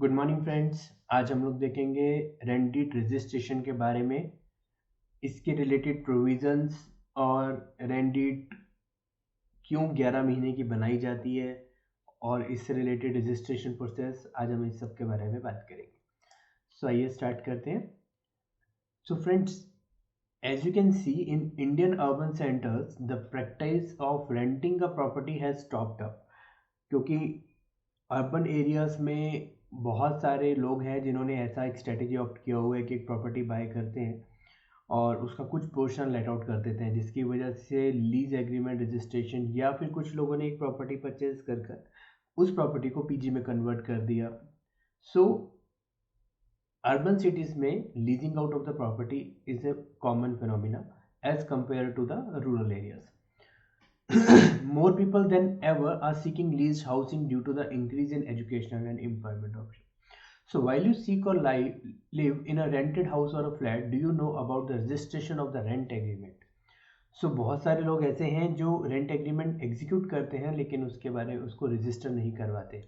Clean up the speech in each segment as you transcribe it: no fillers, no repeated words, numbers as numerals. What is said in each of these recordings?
Good morning friends. आज हम लोग देखेंगे रेंटेड रजिस्ट्रेशन के बारे में, इसके रिलेटेड प्रोविजंस और रेंटेड क्यों 11 महीने की बनाई जाती है और इससे रिलेटेड रजिस्ट्रेशन प्रोसेस। आज हम इस सब के बारे में बात करेंगे। सो आइए स्टार्ट करते हैं। So friends, as you can see in Indian urban centers, the practice of renting a property has stopped up, क्योंकि अर्बन एरियाज में बहुत सारे लोग हैं जिन्होंने ऐसा एक स्ट्रेटेजी ऑप्ट किया हुआ है कि एक प्रॉपर्टी बाय करते हैं और उसका कुछ पोर्शन लेट आउट कर देते हैं, जिसकी वजह से लीज एग्रीमेंट रजिस्ट्रेशन या फिर कुछ लोगों ने एक प्रॉपर्टी परचेज कर कर उस प्रॉपर्टी को पीजी में कन्वर्ट कर दिया। सो अर्बन सिटीज़ में leasing out of the property is a common phenomena as compare to the rural areas. More people than ever are seeking leased housing due to the increase in educational and employment options. So while you seek or live in a rented house or a flat, do you know about the registration of the rent agreement? So बहुत सारे लोग ऐसे हैं जो rent agreement execute करते हैं लेकिन उसके बारे में उसको रजिस्टर नहीं करवाते।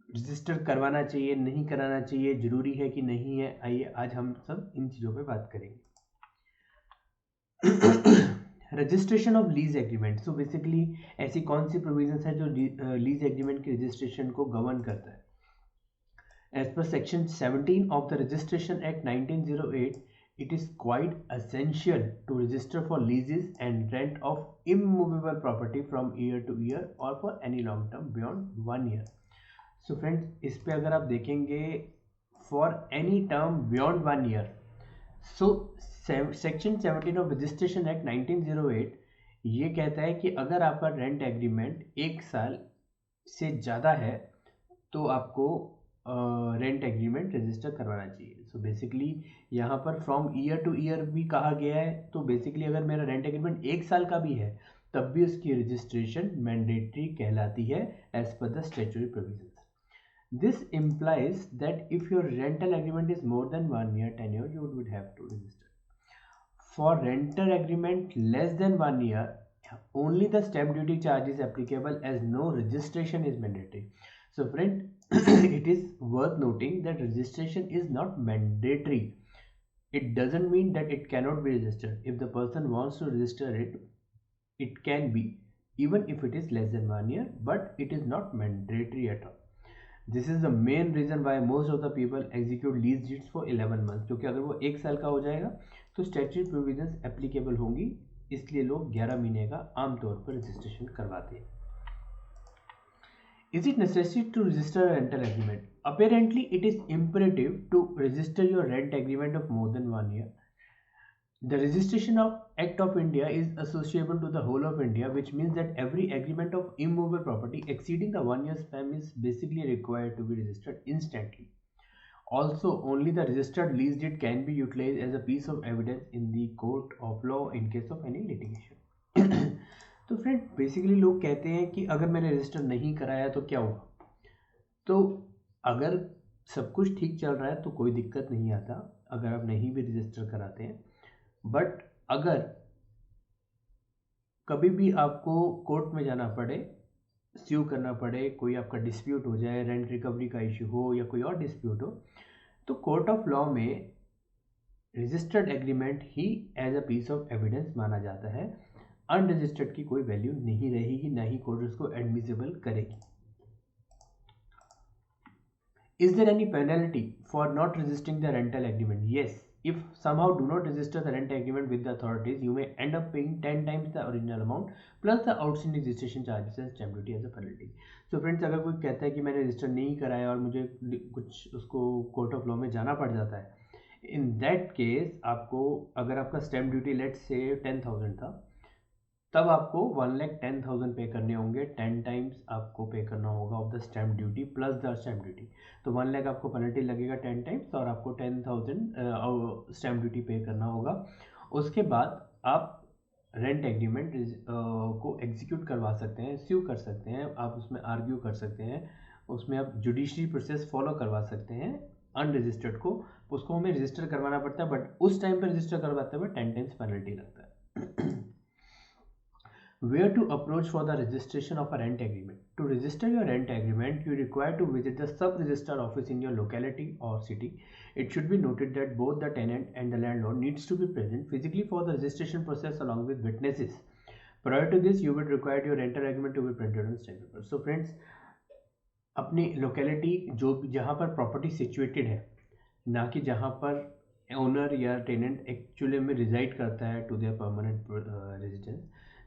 रजिस्टर करवाना चाहिए, नहीं कराना चाहिए, जरूरी है कि नहीं है, आइए आज हम सब इन चीज़ों पे बात करेंगे। Registration of lease agreement. So basically ऐसी कौन सी प्रोविजंस है जो लीज एग्रीमेंट की रजिस्ट्रेशन को गवर्न करता है। As per section 17 of the registration act 1908, it is quite essential to register for leases and rent of immovable property from year to year or for any long term beyond 1 year. So friends, इस पे अगर आप देखेंगे for any term beyond 1 year, so section 17 of registration act 1908 ये कहता है कि अगर आपका रेंट एग्रीमेंट 1 साल से ज़्यादा है तो आपको रेंट एग्रीमेंट रजिस्टर करवाना चाहिए। सो बेसिकली यहाँ पर फ्रॉम ईयर टू ईयर भी कहा गया है, तो बेसिकली अगर मेरा रेंट एग्रीमेंट 1 साल का भी है तब भी उसकी रजिस्ट्रेशन मैंडेटरी कहलाती है as per the statutory provisions. This implies that if your rental agreement is more than 1 year tenure, you would have to register. For rental agreement less than 1 year, only the stamp duty charge is applicable as no registration is mandatory. So friend, it is worth noting that registration is not mandatory. It doesn't mean that it cannot be registered. If the person wants to register it, it can be, even if it is less than 1 year, but it is not mandatory at all. This is the main reason why most of the people execute lease deeds for 11 month, क्योंकि अगर वो 1 साल का हो जाएगा तो statutory provisions applicable होंगी, इसलिए लोग 11 महीने का आमतौर पर रजिस्ट्रेशन करवाते हैं। Is it necessary to register rental agreement? Apparently it is imperative to register your rent agreement of more than 1 year. The Registration Act of India is associable to the whole of India, which means that every agreement of immovable property exceeding the 1 year span is basically required to be registered instantly. Also, only the registered lease deed can be utilized as a piece of evidence in the court of law in case of any litigation. तो friend, basically लोग कहते हैं कि अगर मैंने register नहीं कराया तो क्या हुआ। तो अगर सब कुछ ठीक चल रहा है तो कोई दिक्कत नहीं आता अगर आप नहीं भी रजिस्टर कराते हैं, बट अगर कभी भी आपको कोर्ट में जाना पड़े, स्यू करना पड़े, कोई आपका डिस्प्यूट हो जाए, रेंट रिकवरी का इश्यू हो या कोई और डिस्प्यूट हो, तो कोर्ट ऑफ लॉ में रजिस्टर्ड एग्रीमेंट ही as a piece of evidence माना जाता है। अनरजिस्टर्ड की कोई वैल्यू नहीं रहेगी, ना ही कोर्ट उसको एडमिसिबल करेगी. Is there any penalty for not registering the rental agreement? Yes. If somehow do not register the rent agreement with the authorities, you may end up paying 10 times the original amount plus the outstanding registration charges and stamp duty as a penalty. So friends, अगर कोई कहता है कि मैंने register नहीं कराया और मुझे कुछ उसको कोर्ट ऑफ लॉ में जाना पड़ जाता है, इन दैट केस आपको, अगर आपका स्टैम्प ड्यूटी लेट्स से 10,000 था, तब आपको 1,10,000 पे करने होंगे, 10 टाइम्स आपको पे करना होगा of the stamp duty plus the stamp duty. तो 1 लाख आपको पेनल्टी लगेगा 10 टाइम्स और आपको 10,000 स्टैम्प ड्यूटी पे करना होगा. उसके बाद आप रेंट एग्रीमेंट को एग्जीक्यूट करवा सकते हैं, स्यू कर सकते हैं, आप उसमें आर्ग्यू कर सकते हैं, उसमें आप जुडिशरी प्रोसेस फॉलो करवा सकते हैं. अनरजिस्टर्ड को उसको हमें रजिस्टर करवाना पड़ता है, बट उस टाइम पर रजिस्टर करवाते हुए 10 टाइम्स पेनल्टी लगता है. Where to approach for the registration of a rent agreement? To register your rent agreement, you require to visit the sub-register office in your locality or city. It should be noted that both the tenant and the landlord needs to be present physically for the registration process along with witnesses. Prior to this, you would require your rental agreement to be printed on stamp paper. So friends, अपनी locality जो जहाँ पर property situated है, ना कि जहाँ पर owner या टेनेंट एक्चुअली में रिजाइड करता है to their permanent residence,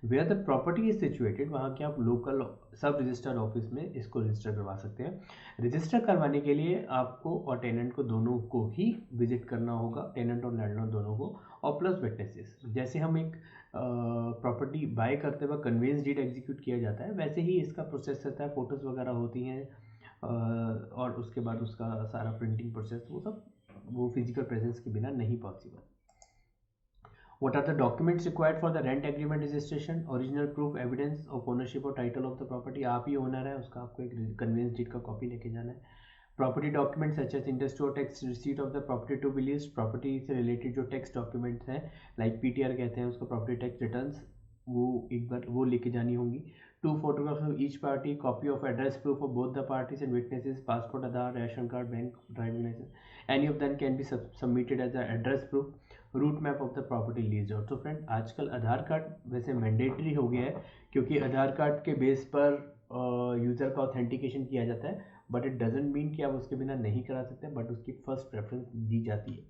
where the property is situated, वहाँ के आप लोकल सब रजिस्टर्ड ऑफिस में इसको रजिस्टर करवा सकते हैं। रजिस्टर करवाने के लिए आपको और टेनेंट को दोनों को ही विजिट करना होगा, टेनेंट और लैंडलॉर्ड दोनों को, और प्लस विटनेसेस। जैसे हम एक प्रॉपर्टी बाय करते वक्त कन्वेंस डीड एग्जीक्यूट किया जाता है, वैसे ही इसका प्रोसेस रहता है, फोटोज़ वगैरह होती हैं और उसके बाद उसका सारा प्रिंटिंग प्रोसेस, वो सब वो फिजिकल प्रेजेंस के बिना नहीं possible. What are the documents required for the rent agreement registration? Original proof, evidence of ownership or title of the property. आप ही ओनर है, उसका आपको एक कन्वेंस डीड का कॉपी लेके जाना है। Property document such as industry और tax receipt of the property to be leased. Property से रिलेटेड जो टैक्स डॉक्यूमेंट्स हैं, लाइक पीटीआर कहते हैं उसका, प्रॉपर्टी टैक्स रिटर्न्स, वो एक बार वो लेके जानी होंगी। 2 photographs of each party, copy of address proof of both the parties and witnesses, passport, Aadhaar, ration card, bank, driving license. Any of them can be submitted as an address proof. Route map of the property lease out. तो friend, आजकल आधार card वैसे mandatory हो गया है, क्योंकि आधार card के base पर user का ऑथेंटिकेशन किया जाता है, बट इट डजेंट मीन कि आप उसके बिना नहीं करा सकते, बट उसकी फर्स्ट प्रेफरेंस दी जाती है।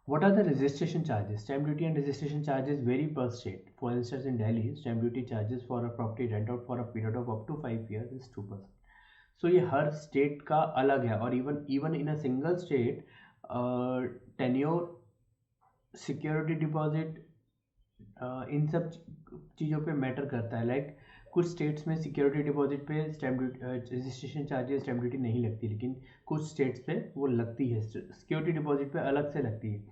What are the registration charges? Stamp duty and registration charges vary per state. For instance, in Delhi, stamp duty charges for a property rent out for a period of up to 5 years is 2%. So ये हर state का अलग है, और even in a single state tenure, security deposit, इन सब चीज़ों पे matter करता है। लाइक कुछ स्टेट्स में सिक्योरिटी डिपॉजिट पे stamp registration charges stamp duty नहीं लगती, लेकिन कुछ स्टेट्स पे वो लगती है, सिक्योरिटी डिपॉजिट पे अलग से लगती है।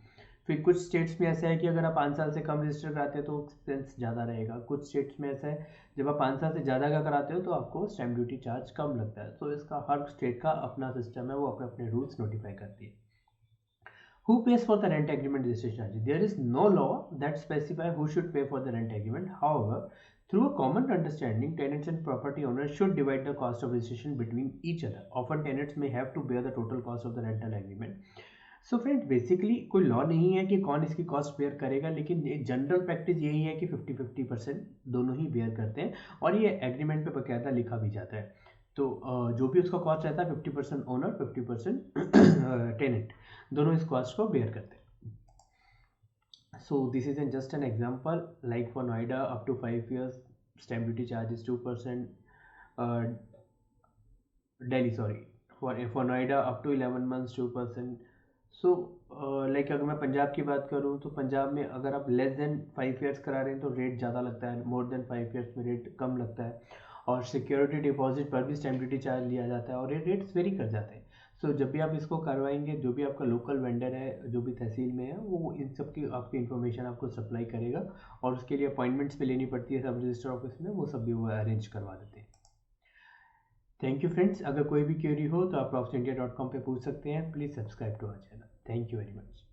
फिर कुछ स्टेट्स में ऐसा है कि अगर आप 5 साल से कम रजिस्टर कराते हो तो एक्सपेंस ज़्यादा रहेगा। कुछ स्टेट्स में ऐसा है जब आप 5 साल से ज़्यादा का कराते हो तो आपको स्टैम्प ड्यूटी चार्ज कम लगता है। तो इसका हर स्टेट का अपना सिस्टम है, वो अपने अपने रूल्स नोटिफाई करती है। Who pays for the rent agreement registration charges? There is no law that specifies who should pay for the rent agreement. However, through a common understanding, tenants and property owners should divide the cost of registration between each other. Often tenants may have to bear the total cost of the rental agreement. So friend, basically कोई law नहीं है कि कौन इसकी cost bear करेगा, लेकिन general practice यही है कि 50-50% दोनों ही बेयर करते हैं, और ये एग्रीमेंट पे बकायदा लिखा भी जाता है। तो जो भी उसका कॉस्ट रहता है 50% ओनर, 50% टेनेंट, दोनों इस कॉस्ट को बेयर करते हैं। So this is an just an example, like for Noida up to 5 years stamp duty charge is 2%, Delhi sorry for Noida up to 11 months 2%। So like अगर मैं पंजाब की बात करूँ तो पंजाब में अगर आप लेस देन 5 years करा रहे हैं तो रेट ज़्यादा लगता है, मोर देन 5 years में रेट कम लगता है, और सिक्योरिटी डिपॉजिट पर भी स्टैम्प ड्यूटी चार्ज लिया जाता है, और ये रेट्स वेरी कर जाते हैं। सो जब भी आप इसको करवाएंगे, जो भी आपका लोकल वेंडर है, जो भी तहसील में है, वो इन सब की आपकी इन्फॉर्मेशन आपको सप्लाई करेगा, और उसके लिए अपॉइंटमेंट्स भी लेनी पड़ती है सब रजिस्टर ऑफिस में, वो सब भी वो अरेंज करवा देते हैं। थैंक यू फ्रेंड्स, अगर कोई भी क्वेरी हो तो आप propsindia.com पे पूछ सकते हैं। Please subscribe to our channel. Thank you very much.